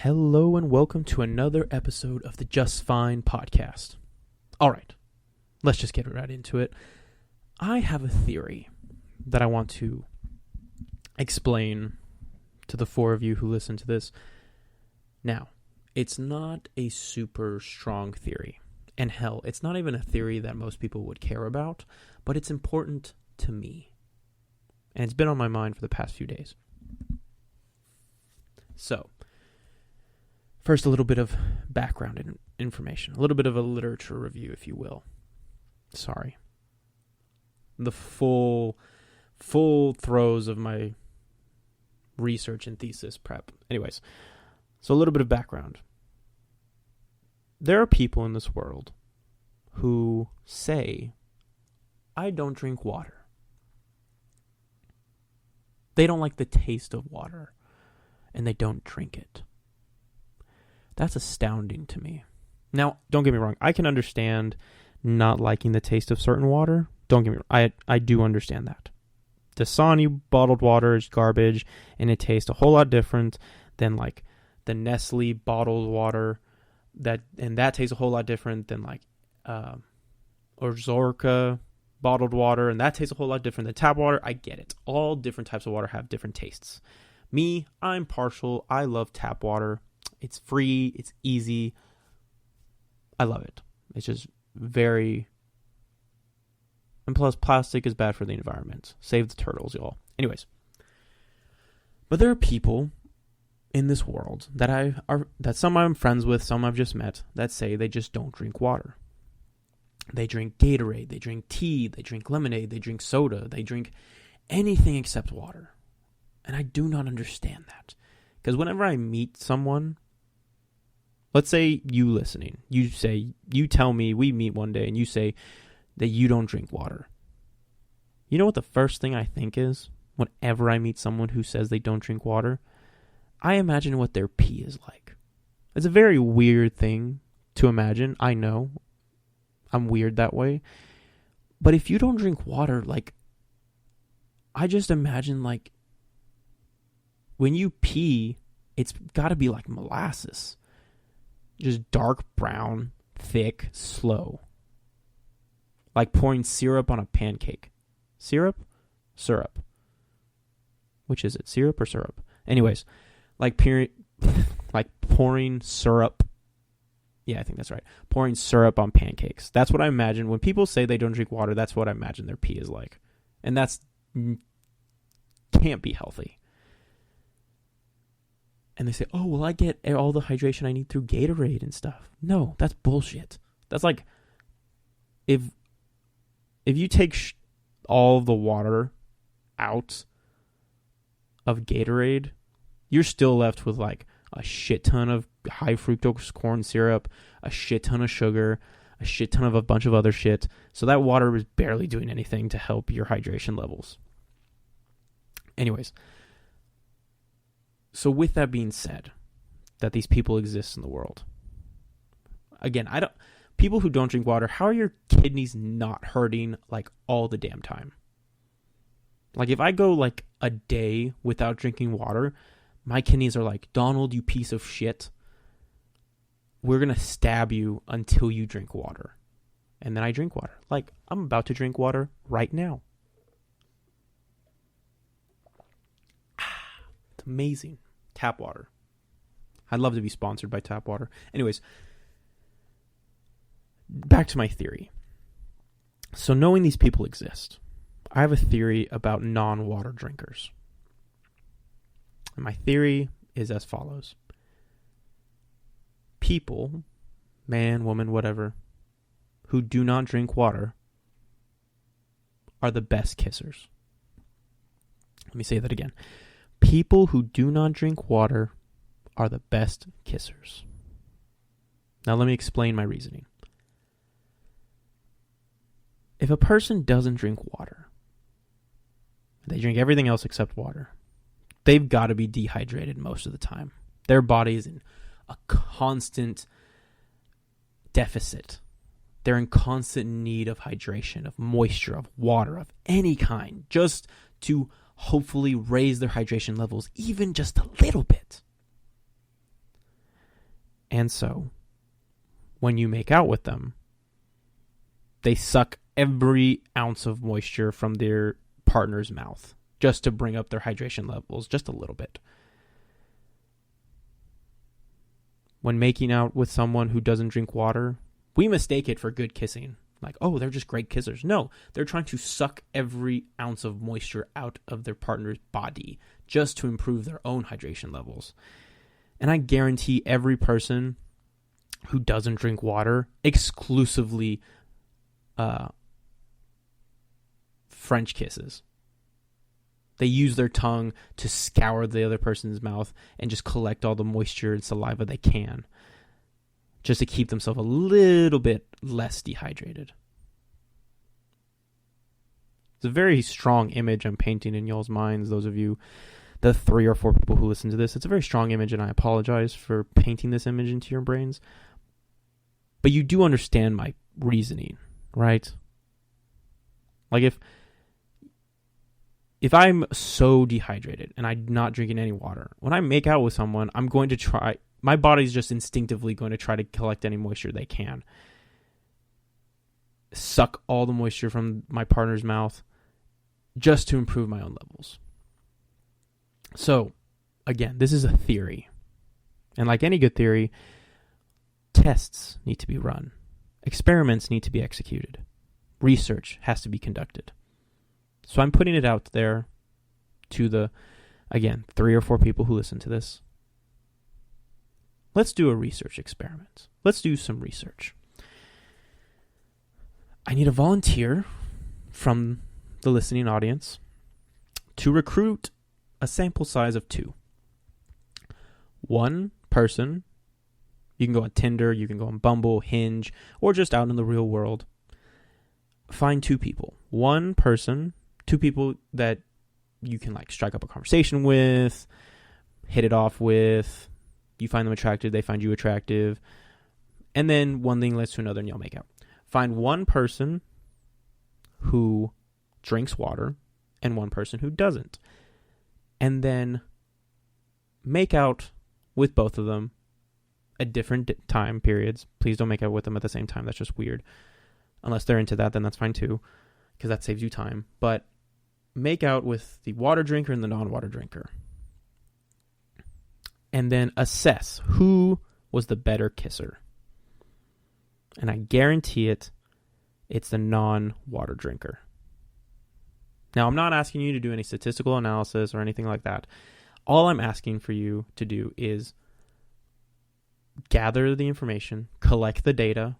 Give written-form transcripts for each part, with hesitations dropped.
Hello and welcome to another episode of the Just Fine podcast. All right, let's just get right into it. I have a theory that I want to explain to the four of you who listen to this. Now, it's not a super strong theory. And hell, it's not even a theory that most people would care about, but it's important to me. And it's been on my mind for the past few days. So, first, a little bit of background information, a little bit of a literature review, if you will. Sorry. The full throes of my research and thesis prep. Anyways, so a little bit of background. There are people in this world who say, I don't drink water. They don't like the taste of water, and they don't drink it. That's astounding to me. Now, don't get me wrong. I can understand not liking the taste of certain water. Don't get me wrong. I do understand that. Dasani bottled water is garbage, and it tastes a whole lot different than like the Nestle bottled water. That tastes a whole lot different than like Ozorka bottled water, and that tastes a whole lot different than tap water. I get it. All different types of water have different tastes. Me, I'm partial. I love tap water. It's free. It's easy. I love it. It's just very... And plus, plastic is bad for the environment. Save the turtles, y'all. Anyways. But there are people in this world that some I'm friends with, some I've just met, that say they just don't drink water. They drink Gatorade. They drink tea. They drink lemonade. They drink soda. They drink anything except water. And I do not understand that. Because whenever I meet someone... Let's say you listening, you tell me, we meet one day and you say that you don't drink water. You know what the first thing I think is whenever I meet someone who says they don't drink water? I imagine what their pee is like. It's a very weird thing to imagine. I know. I'm weird that way. But if you don't drink water, like, I just imagine, like, when you pee, it's got to be like molasses. Just dark brown, thick, slow. Like pouring syrup on a pancake. Syrup? Which is it? Syrup or syrup? Anyways, like pouring syrup. Yeah, I think that's right. Pouring syrup on pancakes. That's what I imagine. When people say they don't drink water, that's what I imagine their pee is like. And that's can't be healthy. And they say, oh, well, I get all the hydration I need through Gatorade and stuff. No, that's bullshit. That's like, if you take all the water out of Gatorade, you're still left with like a shit ton of high fructose corn syrup, a shit ton of sugar, a shit ton of a bunch of other shit. So that water is barely doing anything to help your hydration levels. Anyways. So with that being said, that these people exist in the world. Again, people who don't drink water, how are your kidneys not hurting like all the damn time? Like if I go like a day without drinking water, my kidneys are like, Donald, you piece of shit. We're going to stab you until you drink water. And then I drink water. Like I'm about to drink water right now. It's amazing. Tap water. I'd love to be sponsored by tap water. Anyways, back to my theory. So knowing these people exist, I have a theory about non-water drinkers. And my theory is as follows. People, man, woman, whatever, who do not drink water are the best kissers. Let me say that again. People who do not drink water are the best kissers. Now let me explain my reasoning. If a person doesn't drink water, they drink everything else except water, they've got to be dehydrated most of the time. Their body is in a constant deficit. They're in constant need of hydration, of moisture, of water, of any kind, just to hopefully raise their hydration levels even just a little bit. And so, when you make out with them, they suck every ounce of moisture from their partner's mouth just to bring up their hydration levels just a little bit. When making out with someone who doesn't drink water, we mistake it for good kissing. Like, oh, they're just great kissers. No, they're trying to suck every ounce of moisture out of their partner's body just to improve their own hydration levels. And I guarantee every person who doesn't drink water exclusively French kisses. They use their tongue to scour the other person's mouth and just collect all the moisture and saliva they can, just to keep themselves a little bit less dehydrated. It's a very strong image I'm painting in y'all's minds, those of you, the 3 or 4 people who listen to this. It's a very strong image, and I apologize for painting this image into your brains. But you do understand my reasoning, right? Like if I'm so dehydrated and I'm not drinking any water, when I make out with someone, I'm going to try, my body's just instinctively going to try to collect any moisture they can. Suck all the moisture from my partner's mouth just to improve my own levels. So, again, this is a theory. And like any good theory, tests need to be run. Experiments need to be executed. Research has to be conducted. So I'm putting it out there to the, again, 3 or 4 people who listen to this. Let's do a research experiment. Let's do some research. I need a volunteer from the listening audience to recruit a sample size of 2. One person, you can go on Tinder, you can go on Bumble, Hinge, or just out in the real world. Find 2 people. One person, 2 people that you can like strike up a conversation with, hit it off with, you find them attractive, they find you attractive, and then one thing leads to another and y'all make out. Find one person who drinks water and one person who doesn't. And then make out with both of them at different time periods. Please don't make out with them at the same time. That's just weird. Unless they're into that, then that's fine too, because that saves you time. But make out with the water drinker and the non-water drinker. And then assess who was the better kisser. And I guarantee it's the non-water drinker. Now, I'm not asking you to do any statistical analysis or anything like that. All I'm asking for you to do is gather the information, collect the data,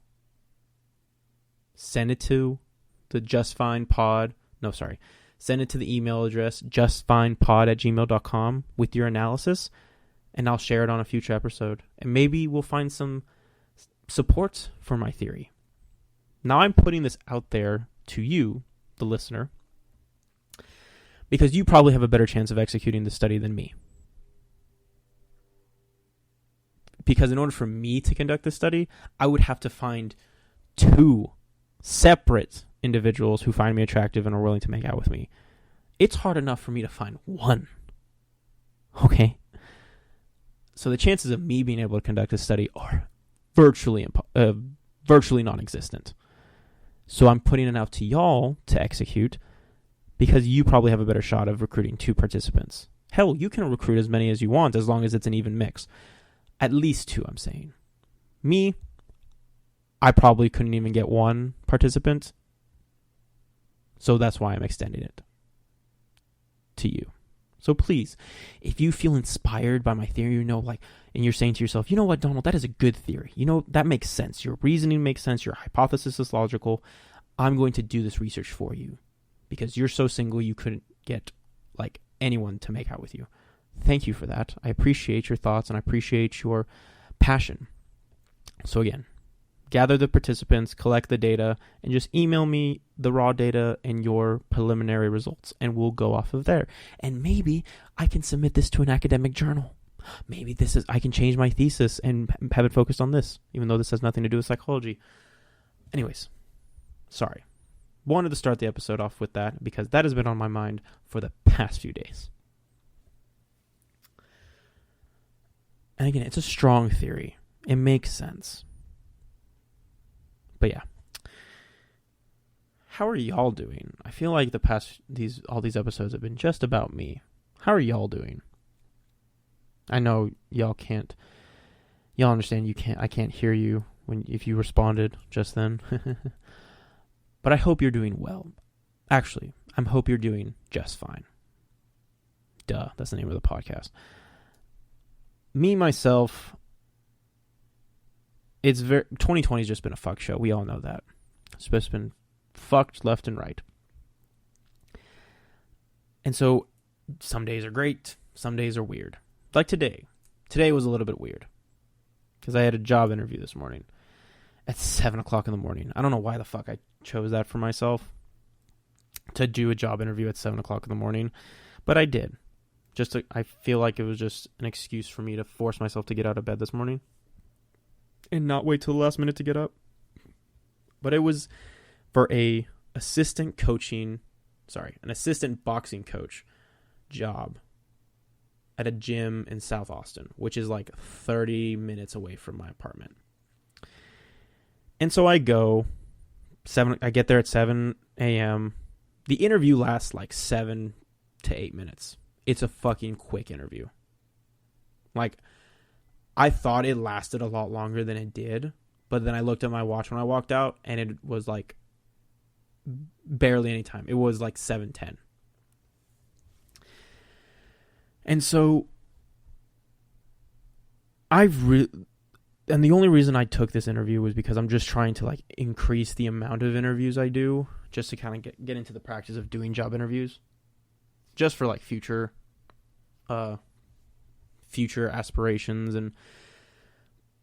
send it to the send it to the email address justfinepod@gmail.com with your analysis, and I'll share it on a future episode. And maybe we'll find some support for my theory. Now I'm putting this out there to you, the listener, because you probably have a better chance of executing the study than me. Because in order for me to conduct this study, I would have to find 2 separate individuals who find me attractive and are willing to make out with me. It's hard enough for me to find 1. Okay? So the chances of me being able to conduct this study are virtually non-existent. So I'm putting it out to y'all to execute, because you probably have a better shot of recruiting 2 participants. Hell, you can recruit as many as you want as long as it's an even mix. At least 2, I'm saying. Me, I probably couldn't even get 1 participant. So that's why I'm extending it to you. So please, if you feel inspired by my theory, and you're saying to yourself, you know what, Donald, that is a good theory. That makes sense. Your reasoning makes sense. Your hypothesis is logical. I'm going to do this research for you because you're so single you couldn't get anyone to make out with you. Thank you for that. I appreciate your thoughts and I appreciate your passion. So again, gather the participants, collect the data, and just email me the raw data and your preliminary results, and we'll go off of there. And maybe I can submit this to an academic journal. Maybe I can change my thesis and have it focused on this, even though this has nothing to do with psychology. Anyways, sorry. Wanted to start the episode off with that because that has been on my mind for the past few days. And again, it's a strong theory. It makes sense. But yeah. How are y'all doing? I feel like all these episodes have been just about me. How are y'all doing? I know y'all understand I can't hear you if you responded just then. But I hope you're doing well. Actually, I hope you're doing just fine. Duh, that's the name of the podcast. Me, myself, 2020 has just been a fuck show. We all know that. It's just been fucked left and right. And so some days are great, some days are weird. Like today. Today was a little bit weird because I had a job interview this morning at 7 o'clock in the morning. I don't know why the fuck I chose that for myself to do a job interview at 7 o'clock in the morning, but I did. I feel like it was just an excuse for me to force myself to get out of bed this morning and not wait till the last minute to get up. But it was for an assistant boxing coach job at a gym in South Austin, which is like 30 minutes away from my apartment. And so I get there at 7 a.m. The interview lasts like 7 to 8 minutes. It's a fucking quick interview. Like, I thought it lasted a lot longer than it did, but then I looked at my watch when I walked out, and it was like barely any time. It was like 7:10. And so and the only reason I took this interview was because I'm just trying to like increase the amount of interviews I do, just to kind of get into the practice of doing job interviews, just for like future aspirations and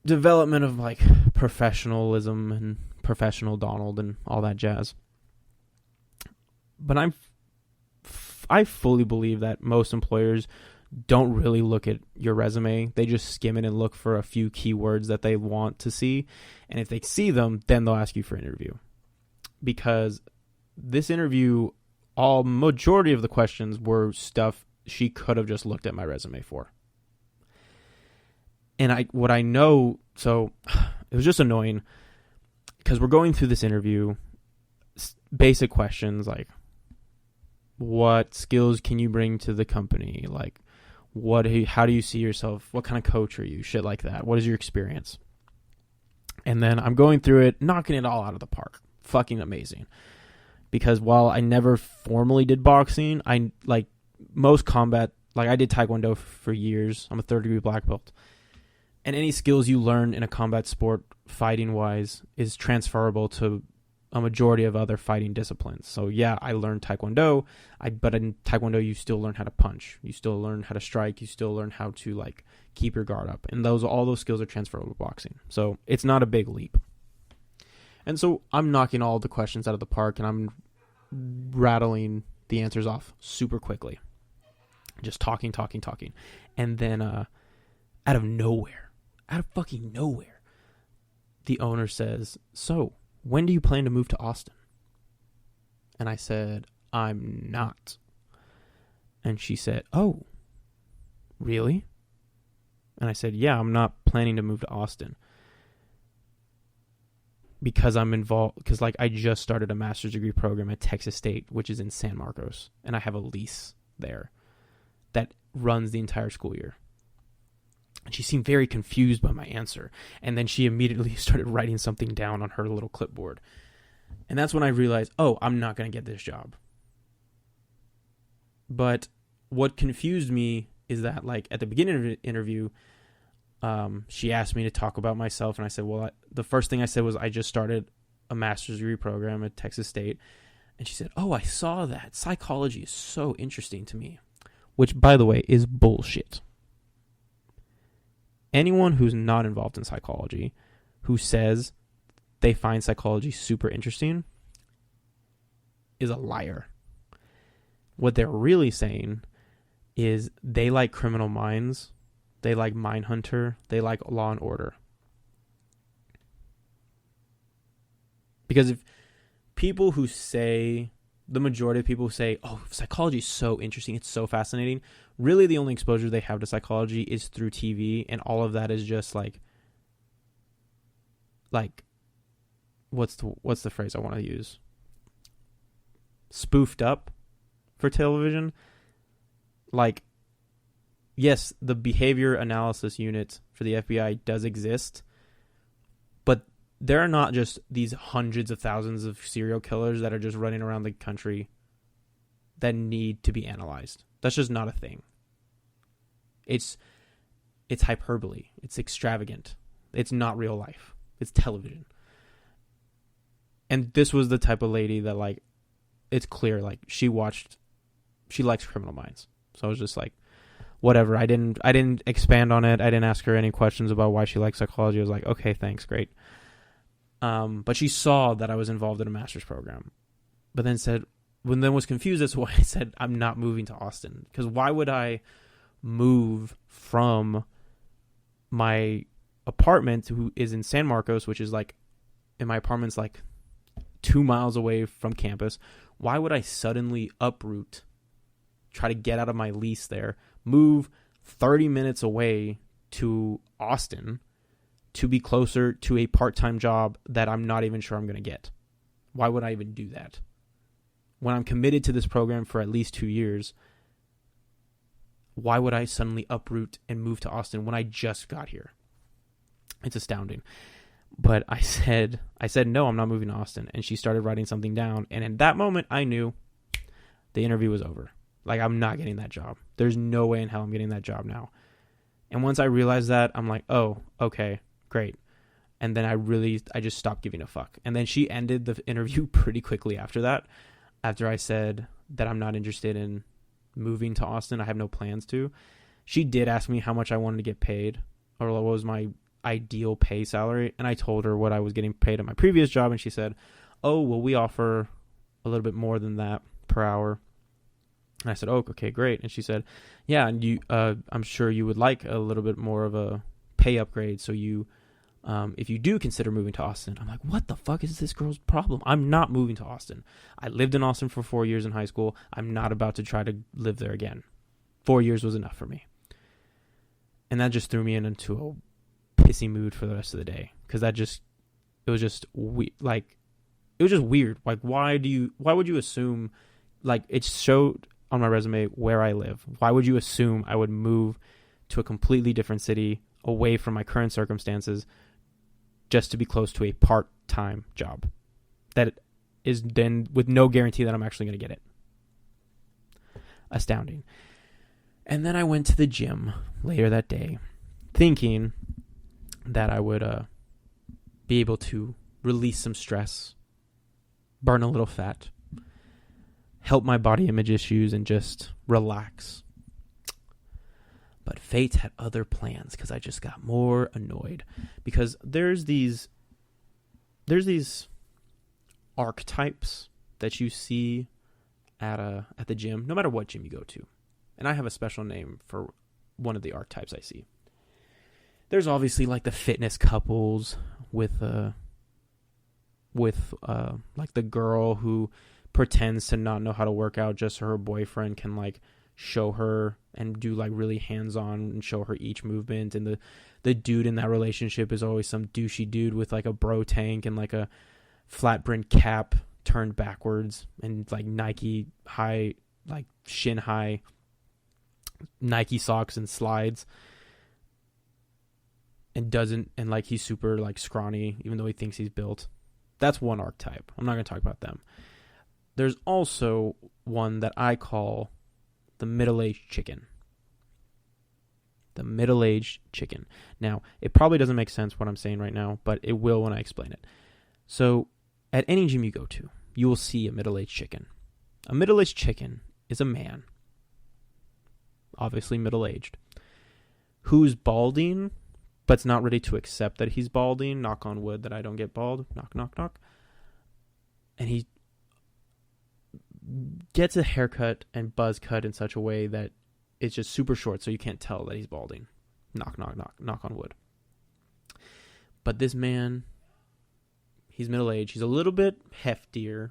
development of like professionalism and professional Donald and all that jazz. But I fully believe that most employers don't really look at your resume. They just skim it and look for a few keywords that they want to see. And if they see them, then they'll ask you for an interview. Because this interview, majority of the questions were stuff she could have just looked at my resume for. And it was just annoying because we're going through this interview, basic questions like, what skills can you bring to the company? Like, how do you see yourself? What kind of coach are you? Shit like that. What is your experience? And then I'm going through it, knocking it all out of the park. Fucking amazing. Because while I never formally did boxing, I like most combat, like I did Taekwondo for years. I'm a 3rd-degree black belt. And any skills you learn in a combat sport, fighting-wise, is transferable to a majority of other fighting disciplines. So yeah, I learned Taekwondo, but in Taekwondo you still learn how to punch, you still learn how to strike, you still learn how to like keep your guard up, and all those skills are transferable to boxing. So it's not a big leap. And so I'm knocking all the questions out of the park, and I'm rattling the answers off super quickly, just talking, and then out of fucking nowhere, the owner says, "So, when do you plan to move to Austin?" And I said, "I'm not." And she said, "Oh, really?" And I said, "Yeah, I'm not planning to move to Austin because I'm involved, because like I just started a master's degree program at Texas State, which is in San Marcos, and I have a lease there that runs the entire school year." And she seemed very confused by my answer. And then she immediately started writing something down on her little clipboard. And that's when I realized, I'm not going to get this job. But what confused me is that, like, at the beginning of the interview, she asked me to talk about myself. And I said, the first thing I said was I just started a master's degree program at Texas State. And she said, "Oh, I saw that. Psychology is so interesting to me." Which, by the way, is bullshit. Anyone who's not involved in psychology, who says they find psychology super interesting, is a liar. What they're really saying is they like Criminal Minds, they like Mindhunter, they like Law and Order. Because if the majority of people who say, psychology is so interesting, it's so fascinating, really the only exposure they have to psychology is through TV, and all of that is just like like, what's the phrase I want to use? Spoofed up for television. Like, yes, the behavior analysis unit for the FBI does exist, but there are not just these hundreds of thousands of serial killers that are just running around the country that need to be analyzed. That's just not a thing. It's hyperbole. It's extravagant. It's not real life. It's television. And this was the type of lady that, like, it's clear, like, she likes Criminal Minds. So I was just like, whatever. I didn't expand on it. I didn't ask her any questions about why she likes psychology. I was like, okay, thanks, great. But she saw that I was involved in a master's program, but then was confused as to why I said I'm not moving to Austin. Because why would I move from my apartment, who is in San Marcos, which is like, and my apartment's like 2 miles away from campus. Why would I suddenly uproot, try to get out of my lease there, move 30 minutes away to Austin to be closer to a part-time job that I'm not even sure I'm going to get? Why would I even do that? When I'm committed to this program for at least 2 years, why would I suddenly uproot and move to Austin when I just got here? It's astounding. But I said, no, I'm not moving to Austin. And she started writing something down. And in that moment, I knew the interview was over. Like, I'm not getting that job. There's no way in hell I'm getting that job now. And once I realized that, I'm like, oh, okay, great. And then I just stopped giving a fuck. And then she ended the interview pretty quickly after that. After I said that I'm not interested in moving to Austin, I have no plans to. She did ask me how much I wanted to get paid, or what was my ideal pay salary. And I told her what I was getting paid at my previous job. And she said, oh, well, we offer a little bit more than that per hour. And I said, oh, okay, great. And she said, yeah, and I'm sure you would like a little bit more of a pay upgrade. So if you do consider moving to Austin. I'm like, what the fuck is this girl's problem? I'm not moving to Austin. I lived in Austin for 4 years in high school. I'm not about to try to live there again. 4 years was enough for me. And that just threw me into a pissy mood for the rest of the day. Because it was just weird. Like, why would you assume, like, it showed on my resume where I live. Why would you assume I would move to a completely different city away from my current circumstances just to be close to a part-time job that is then with no guarantee that I'm actually going to get it? Astounding. And then I went to the gym later that day thinking that I would be able to release some stress, burn a little fat, help my body image issues, and just relax. But fate had other plans because I just got more annoyed. Because there's these archetypes that you see at the gym, no matter what gym you go to. And I have a special name for one of the archetypes I see. There's obviously like the fitness couples with like the girl who pretends to not know how to work out just so her boyfriend can like show her and do like really hands-on and show her each movement. And the dude in that relationship is always some douchey dude with like a bro tank and like a flat brimmed cap turned backwards and like Nike high, like shin high Nike socks and slides, and like he's super like scrawny even though he thinks he's built. That's one archetype. I'm not going to talk about them. There's also one that I call the middle-aged chicken. The middle-aged chicken. Now, it probably doesn't make sense what I'm saying right now, but it will when I explain it. So, at any gym you go to, you will see a middle-aged chicken. A middle-aged chicken is a man, obviously middle-aged, who's balding, but's not ready to accept that he's balding. Knock on wood that I don't get bald. Knock, knock, knock. And he gets a haircut and buzz cut in such a way that it's just super short, so you can't tell that he's balding. Knock, knock, knock, knock on wood. But this man, he's middle-aged. He's a little bit heftier.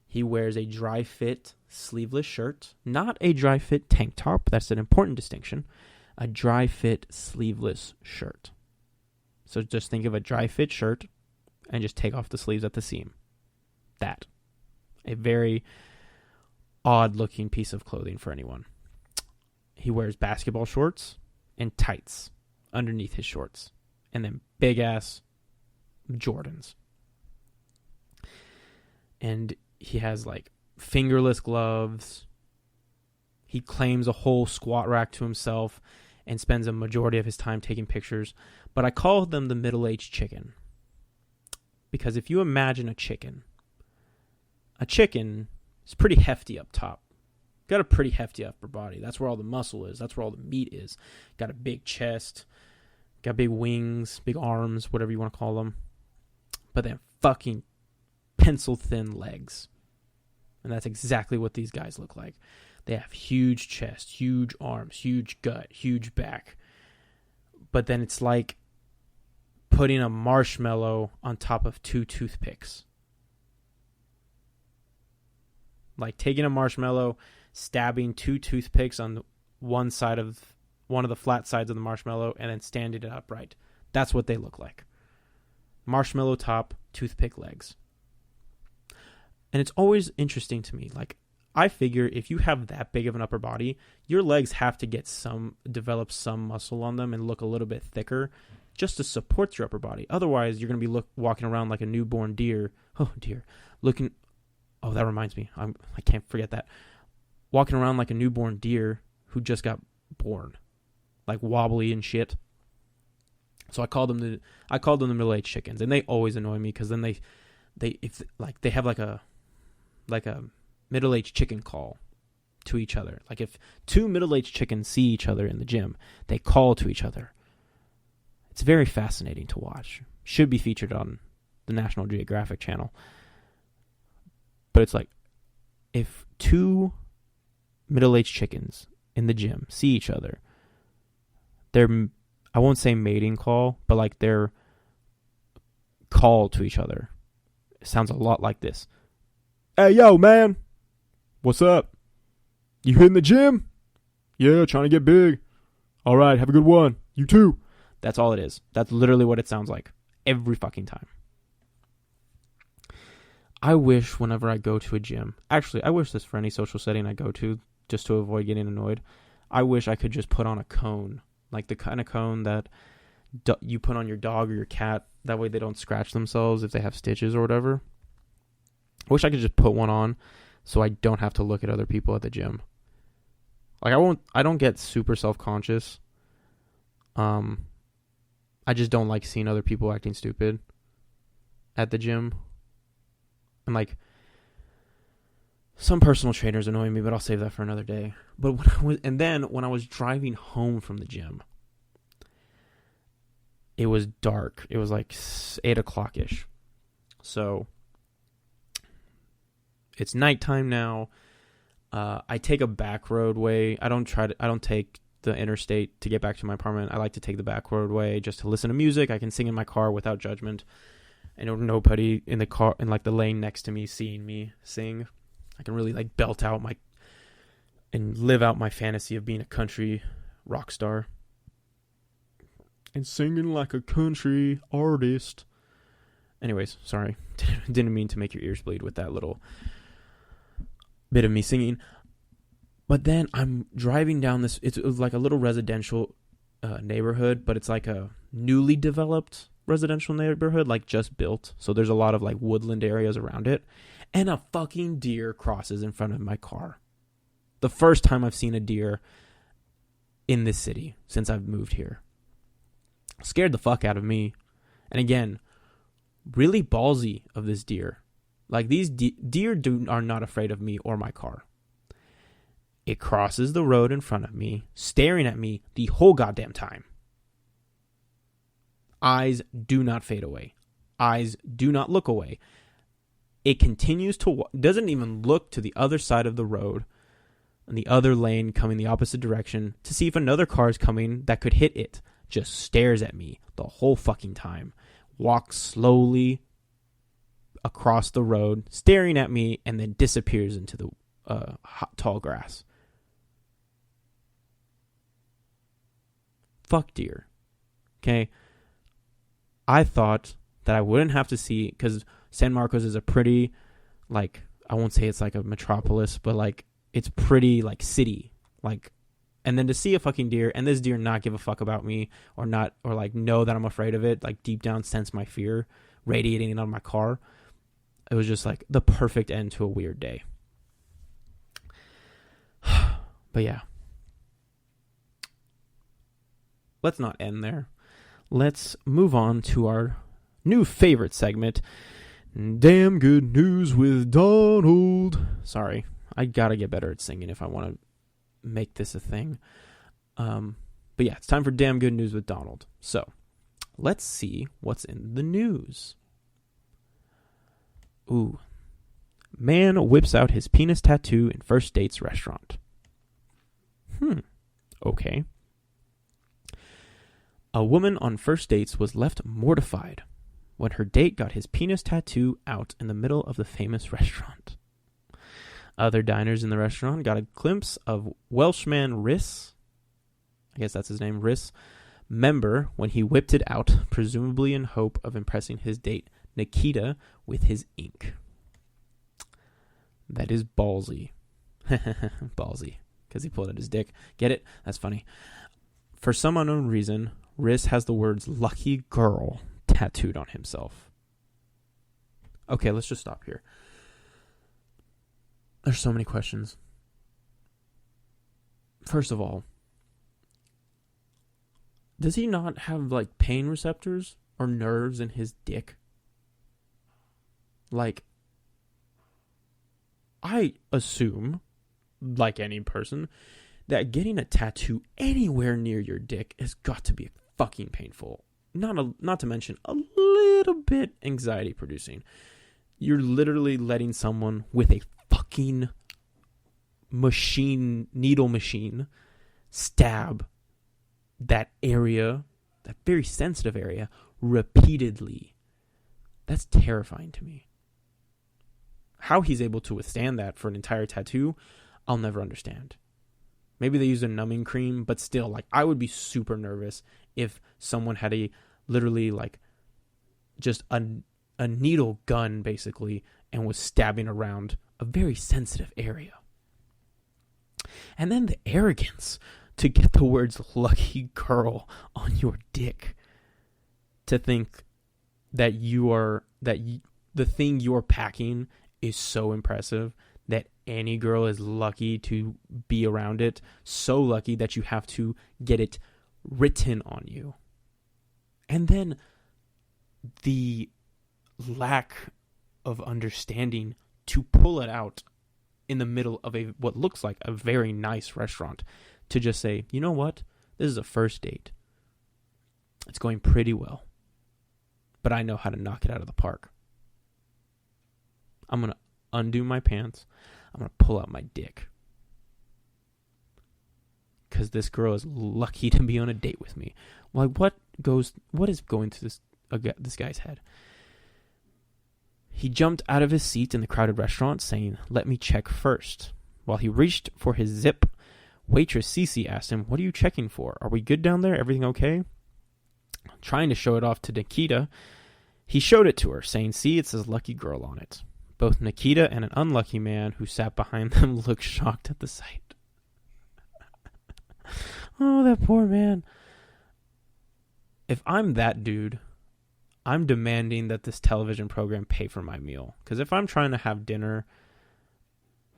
He wears a dry-fit sleeveless shirt, not a dry-fit tank top. That's an important distinction. A dry-fit sleeveless shirt. So just think of a dry fit shirt and just take off the sleeves at the seam. That. A very odd looking piece of clothing for anyone. He wears basketball shorts and tights underneath his shorts. And then big ass Jordans. And he has like fingerless gloves. He claims a whole squat rack to himself and spends a majority of his time taking pictures. But I call them the middle-aged chicken. Because if you imagine a chicken is pretty hefty up top. Got a pretty hefty upper body. That's where all the muscle is. That's where all the meat is. Got a big chest. Got big wings, big arms, whatever you want to call them. But then fucking pencil-thin legs. And that's exactly what these guys look like. They have huge chest, huge arms, huge gut, huge back. But then it's like putting a marshmallow on top of 2 toothpicks. Like taking a marshmallow, stabbing 2 toothpicks on one of the flat sides of the marshmallow, and then standing it upright. That's what they look like. Marshmallow top, toothpick legs. And it's always interesting to me. Like, I figure if you have that big of an upper body, your legs have to develop some muscle on them and look a little bit thicker just to support your upper body. Otherwise, you're going to be walking around like a newborn deer. Oh, dear. Oh, that reminds me. I can't forget that. Walking around like a newborn deer who just got born. Like wobbly and shit. So I called them the middle-aged chickens, and they always annoy me because then they have like a middle-aged chicken call to each other. Like if 2 middle-aged chickens see each other in the gym, they call to each other. It's very fascinating to watch. Should be featured on the National Geographic channel. But it's like if 2 middle-aged chickens in the gym see each other, I won't say mating call, but like their call to each other. It sounds a lot like this. Hey, yo, man. What's up? You hitting the gym? Yeah, trying to get big. All right, have a good one. You too. That's all it is. That's literally what it sounds like every fucking time. I wish whenever I go to a gym, actually, I wish this for any social setting I go to, just to avoid getting annoyed. I wish I could just put on a cone, like the kind of cone that you put on your dog or your cat. That way they don't scratch themselves if they have stitches or whatever. I wish I could just put one on so I don't have to look at other people at the gym. Like I don't get super self-conscious. I just don't like seeing other people acting stupid at the gym. And like some personal trainers annoy me, but I'll save that for another day. But when I was driving home from the gym, it was dark. It was like 8 o'clock-ish. So it's nighttime now. I take a back roadway. I don't take the interstate to get back to my apartment. I like to take the back roadway just to listen to music. I can sing in my car without judgment. And nobody in the car, in like the lane next to me, seeing me sing. I can really like belt out and live out my fantasy of being a country rock star. And singing like a country artist. Anyways, sorry. Didn't mean to make your ears bleed with that little bit of me singing. But then I'm driving down this, it was like a little residential neighborhood, but it's like a newly developed residential neighborhood, like just built. So there's a lot of like woodland areas around it. And a fucking deer crosses in front of my car. The first time I've seen a deer in this city since I've moved here. Scared the fuck out of me. And again, really ballsy of this deer. Like these deer are not afraid of me or my car. It crosses the road in front of me, staring at me the whole goddamn time. Eyes do not fade away. Eyes do not look away. It continues to doesn't even look to the other side of the road, in the other lane coming the opposite direction to see if another car is coming that could hit it. Just stares at me the whole fucking time. Walks slowly across the road, staring at me, and then disappears into the tall grass. Fuck deer. Okay? I thought that I wouldn't have to see, because San Marcos is a pretty, like, I won't say it's like a metropolis, but like it's pretty like city, like, and then to see a fucking deer and this deer not give a fuck about me or not, or like know that I'm afraid of it, like deep down sense my fear radiating out of my car. It was just like the perfect end to a weird day. But yeah, let's not end there. Let's move on to our new favorite segment, Damn Good News with Donald. Sorry, I gotta get better at singing if I want to make this a thing. But yeah, it's time for Damn Good News with Donald. So, let's see what's in the news. Ooh. Man whips out his penis tattoo in first date's restaurant. Okay. A woman on first dates was left mortified when her date got his penis tattoo out in the middle of the famous restaurant. Other diners in the restaurant got a glimpse of Welshman Riss, I guess that's his name, Riss, member when he whipped it out, presumably in hope of impressing his date, Nikita, with his ink. That is ballsy. Ballsy. Because he pulled out his dick. Get it? That's funny. For some unknown reason, Riss has the words "lucky girl" tattooed on himself. Okay, let's just stop here. There's so many questions. First of all, does he not have like pain receptors or nerves in his dick? Like, I assume, like any person, that getting a tattoo anywhere near your dick has got to be fucking painful. Not to mention a little bit anxiety producing. You're literally letting someone with a fucking needle machine, stab that area, that very sensitive area, repeatedly. That's terrifying to me. How he's able to withstand that for an entire tattoo, I'll never understand. Maybe they use a numbing cream, but still, like, I would be super nervous if someone had literally like just a needle gun basically and was stabbing around a very sensitive area. And then the arrogance to get the words "lucky girl" on your dick, to think that the thing you're packing is so impressive that any girl is lucky to be around it, so lucky that you have to get it written on you. And then the lack of understanding to pull it out in the middle of what looks like a very nice restaurant, to just say, you know what, this is a first date. It's going pretty well, but I know how to knock it out of the park. I'm going to undo my pants. I'm going to pull out my dick. Because this girl is lucky to be on a date with me. Like, what is going through this guy's head? He jumped out of his seat in the crowded restaurant, saying, "Let me check first." While he reached for his zip, waitress Cece asked him, "What are you checking for? Are we good down there? Everything okay?" Trying to show it off to Nikita, he showed it to her, saying, "See, it says lucky girl on it." Both Nikita and an unlucky man who sat behind them looked shocked at the sight. Oh, that poor man. If I'm that dude, I'm demanding that this television program pay for my meal. Because if I'm trying to have dinner...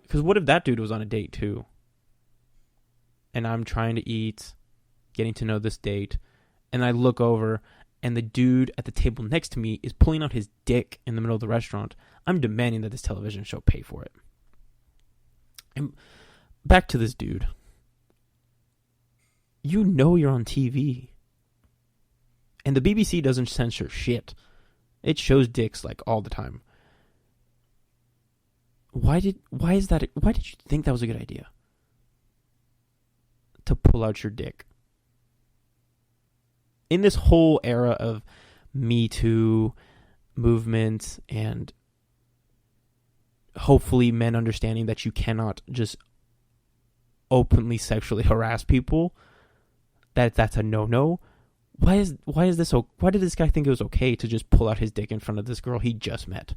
Because what if that dude was on a date too? And I'm trying to eat, getting to know this date, and I look over, and the dude at the table next to me is pulling out his dick in the middle of the restaurant. I'm demanding that this television show pay for it. And back to this dude. You know you're on TV. And the BBC doesn't censor shit. It shows dicks like all the time. Why did you think that was a good idea? To pull out your dick. In this whole era of Me Too movement and hopefully men understanding that you cannot just openly sexually harass people, that's a no-no. why did this guy think it was okay to just pull out his dick in front of this girl he just met?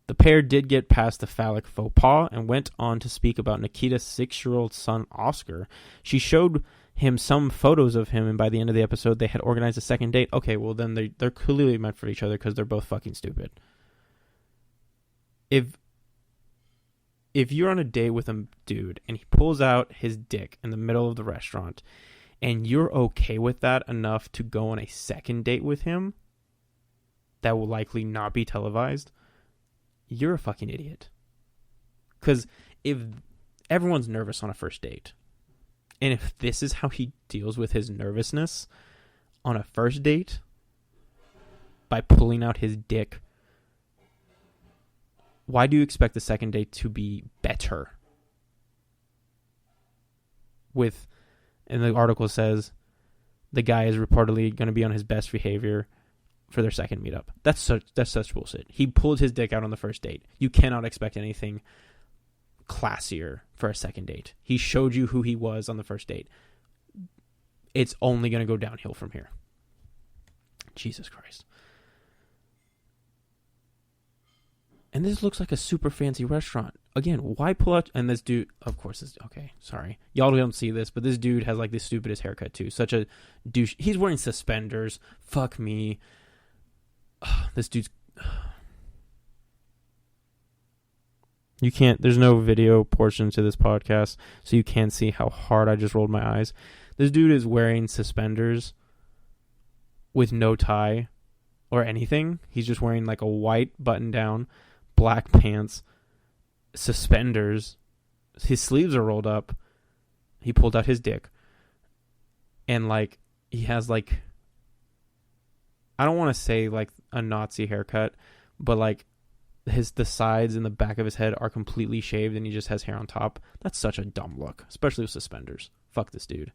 The pair did get past the phallic faux pas and went on to speak about Nikita's 6-year-old son, Oscar. She showed him some photos of him, and by the end of the episode, they had organized a second date. Okay, well, then they're clearly meant for each other because they're both fucking stupid. If you're on a date with a dude and he pulls out his dick in the middle of the restaurant and you're okay with that enough to go on a second date with him that will likely not be televised, you're a fucking idiot. Because if everyone's nervous on a first date, and if this is how he deals with his nervousness on a first date, by pulling out his dick, why do you expect the second date to be better? And the article says the guy is reportedly going to be on his best behavior for their second meetup. That's such bullshit. He pulled his dick out on the first date. You cannot expect anything classier for a second date. He showed you who he was on the first date. It's only going to go downhill from here. Jesus Christ. And this looks like a super fancy restaurant. Again, why pull out... And this dude... Of course, okay, sorry. Y'all don't see this, but this dude has like the stupidest haircut too. Such a douche. He's wearing suspenders. Fuck me. This dude's... You can't... There's no video portion to this podcast, so you can't see how hard I just rolled my eyes. This dude is wearing suspenders with no tie or anything. He's just wearing like a white button-down, black pants, suspenders. His sleeves are rolled up. He pulled out his dick. And like, he has like... I don't want to say like a Nazi haircut, but like the sides and the back of his head are completely shaved and he just has hair on top. That's such a dumb look, especially with suspenders. Fuck this dude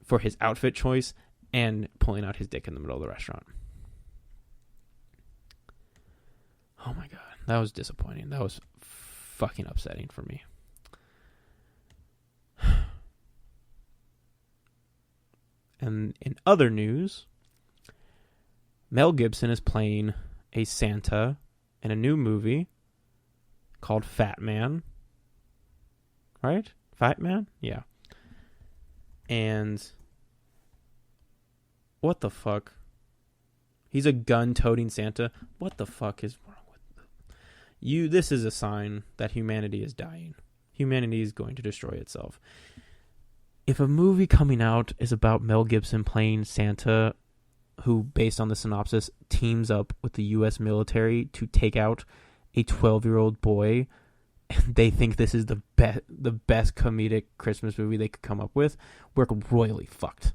for his outfit choice and pulling out his dick in the middle of the restaurant. Oh my God, that was disappointing. That was fucking upsetting for me. And in other news, Mel Gibson is playing a Santa in a new movie called Fat Man. Right? Fat Man? Yeah. And what the fuck? He's a gun-toting Santa. What the fuck is wrong with you? This is a sign that humanity is dying. Humanity is going to destroy itself. If a movie coming out is about Mel Gibson playing Santa, who, based on the synopsis, teams up with the U.S. military to take out a 12-year-old boy, and they think this is the best comedic Christmas movie they could come up with, we're royally fucked.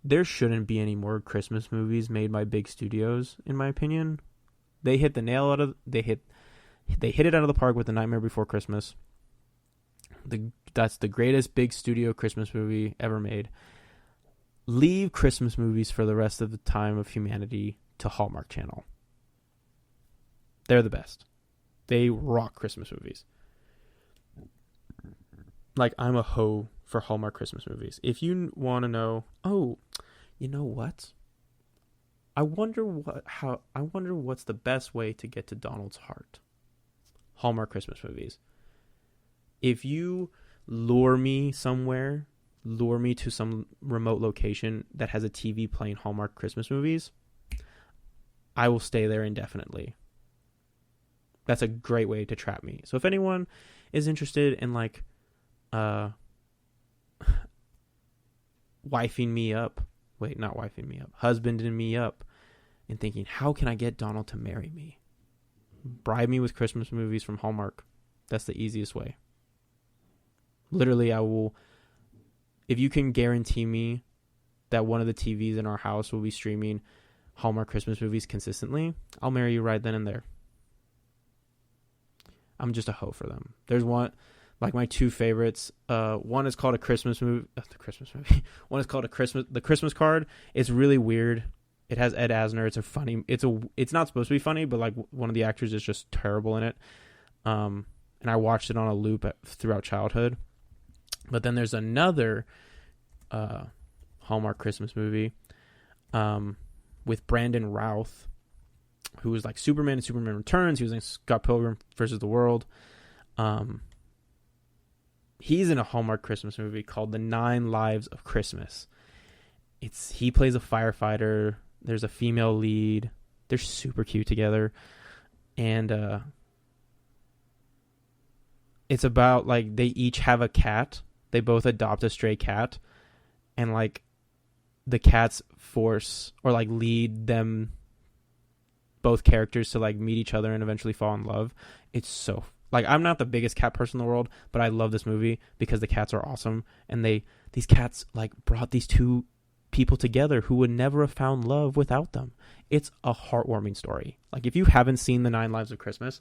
There shouldn't be any more Christmas movies made by big studios, in my opinion. They hit it out of the park with The Nightmare Before Christmas. That's the greatest big studio Christmas movie ever made. Leave Christmas movies for the rest of the time of humanity to Hallmark Channel. They're the best. They rock Christmas movies. Like, I'm a hoe for Hallmark Christmas movies. If you want to know, you know what? I wonder what's the best way to get to Donald's heart. Hallmark Christmas movies. If you lure me to some remote location that has a TV playing Hallmark Christmas movies, I will stay there indefinitely. That's a great way to trap me. So if anyone is interested in like husbanding me up and thinking, how can I get Donald to marry me? Bribe me with Christmas movies from Hallmark. That's the easiest way. Literally, I will... If you can guarantee me that one of the TVs in our house will be streaming Hallmark Christmas movies consistently, I'll marry you right then and there. I'm just a hoe for them. There's one, like my two favorites. One is called A Christmas Movie. The Christmas Movie. One is called The Christmas Card. It's really weird. It has Ed Asner. It's not supposed to be funny, but like one of the actors is just terrible in it. And I watched it on a loop throughout childhood. But then there's another Hallmark Christmas movie with Brandon Routh, who was like Superman and Superman Returns. He was in Scott Pilgrim versus the World. He's in a Hallmark Christmas movie called The 9 Lives of Christmas. He plays a firefighter. There's a female lead. They're super cute together. And it's about like they each have a cat. They both adopt a stray cat. And like the cats force or like lead them, both characters, to like meet each other and eventually fall in love. It's so like, I'm not the biggest cat person in the world, but I love this movie because the cats are awesome. And these cats like brought these two people together who would never have found love without them. It's a heartwarming story. Like, if you haven't seen The 9 Lives of Christmas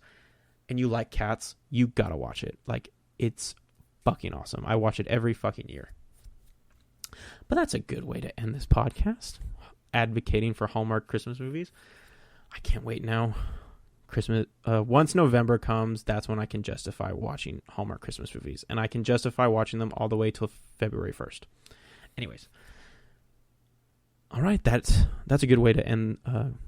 and you like cats, you gotta watch it. Like, it's fucking awesome. I watch it every fucking year. But that's a good way to end this podcast, advocating for Hallmark Christmas movies. I can't wait now. Christmas, once November comes, that's when I can justify watching Hallmark Christmas movies, and I can justify watching them all the way till February 1st. Anyways, all right, that's a good way to end.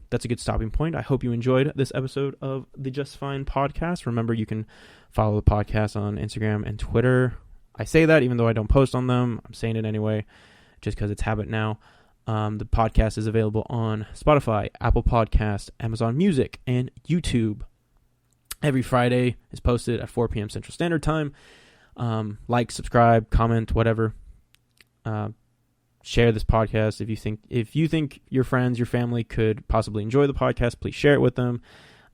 That's a good stopping point. I hope you enjoyed this episode of the Just Fine podcast. Remember, you can follow the podcast on Instagram and Twitter. I say that even though I don't post on them. I'm saying it anyway, just because it's habit now. The podcast is available on Spotify, Apple Podcast, Amazon Music, and YouTube. Every Friday is posted at 4 p.m. Central Standard Time. Like, subscribe, comment, whatever. Share this podcast if you think your friends, your family could possibly enjoy the podcast. Please share it with them.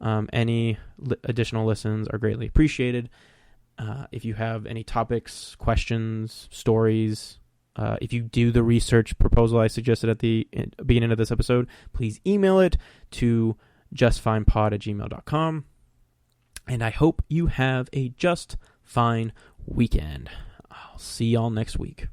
Any additional listens are greatly appreciated. If you have any topics, questions, stories, if you do the research proposal I suggested at the beginning of this episode, please email it to justfinepod@gmail.com. And I hope you have a just fine weekend. I'll see y'all next week.